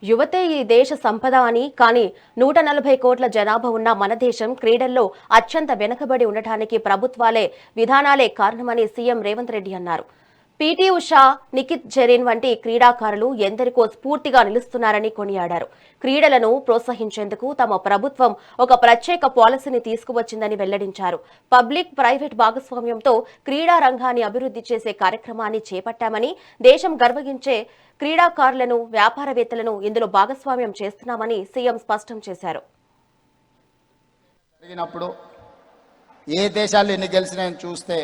యువతే ఈ దేశ సంపద అని, కానీ 140 కోట్ల జనాభా ఉన్న మన దేశం క్రీడల్లో అత్యంత వెనుకబడి ఉండటానికి ప్రభుత్వాలే విధానాలే కారణమని సీఎం రేవంత్ రెడ్డి అన్నారు. పీటీ ఉషా, నిఖిత్ జరీన్ వంటి క్రీడాకారులు ఎందరికో స్ఫూర్తిగా నిలుస్తున్నారని కొనియాడారు. క్రీడలను ప్రోత్సహించేందుకు తమ ప్రభుత్వం ఒక ప్రత్యేక పాలసీని తీసుకువచ్చిందని వెల్లడించారు. పబ్లిక్ ప్రైవేట్ భాగస్వామ్యంతో క్రీడా రంగాన్ని అభివృద్ధి చేసే కార్యక్రమాన్ని చేపట్టామని, దేశం గర్వగించే క్రీడాకారులను, వ్యాపారవేత్తలను ఇందులో భాగస్వామ్యం చేస్తున్నామని సీఎం స్పష్టం చేశారు. ఏ దేశాలు ఎన్ని గెలిచినాయని చూస్తే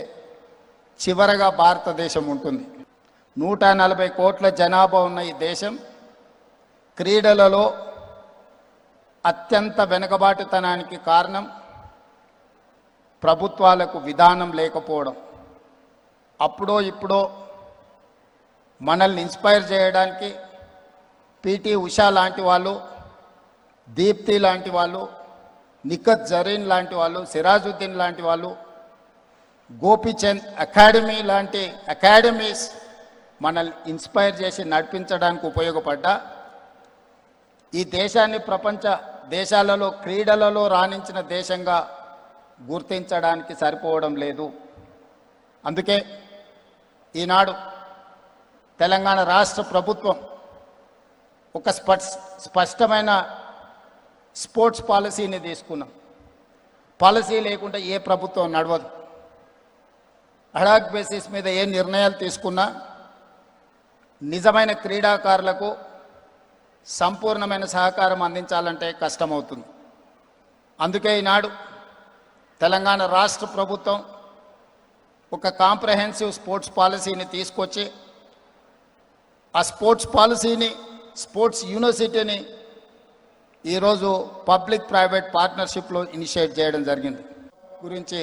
చివరగా భారతదేశం ఉంటుంది. 140 కోట్ల జనాభా ఉన్న ఈ దేశం క్రీడలలో అత్యంత వెనుకబాటుతనానికి కారణం ప్రభుత్వాలకు విధానం లేకపోవడం. అప్పుడో ఇప్పుడో మనల్ని ఇన్స్పైర్ చేయడానికి పీటీ ఉషా లాంటి వాళ్ళు, దీప్తి లాంటి వాళ్ళు, నిఖత్ జరీన్ లాంటి వాళ్ళు, సిరాజుద్దీన్ లాంటి వాళ్ళు, గోపీచంద్ అకాడమీ లాంటి అకాడమీస్ మనల్ని ఇన్స్పైర్ చేసి నడిపించడానికి ఉపయోగపడ్డా ఈ దేశాన్ని ప్రపంచ దేశాలలో క్రీడలలో రాణించిన దేశంగా గుర్తించడానికి సరిపోవడం లేదు. అందుకే ఈనాడు తెలంగాణ రాష్ట్ర ప్రభుత్వం ఒక స్పష్టమైన స్పోర్ట్స్ పాలసీని తీసుకున్నాం. పాలసీ లేకుండా ఏ ప్రభుత్వం నడవదు. అడాక్ బేసిస్ మీద ఏ నిర్ణయాలు తీసుకున్నా నిజమైన క్రీడాకారులకు సంపూర్ణమైన సహకారం అందించాలంటే కష్టమవుతుంది. అందుకే ఈనాడు తెలంగాణ రాష్ట్ర ప్రభుత్వం ఒక కాంప్రహెన్సివ్ స్పోర్ట్స్ పాలసీని తీసుకొచ్చి ఆ స్పోర్ట్స్ పాలసీని, స్పోర్ట్స్ యూనివర్సిటీని ఈరోజు పబ్లిక్ ప్రైవేట్ పార్ట్నర్షిప్లో ఇనిషియేట్ చేయడం జరిగింది. గురించి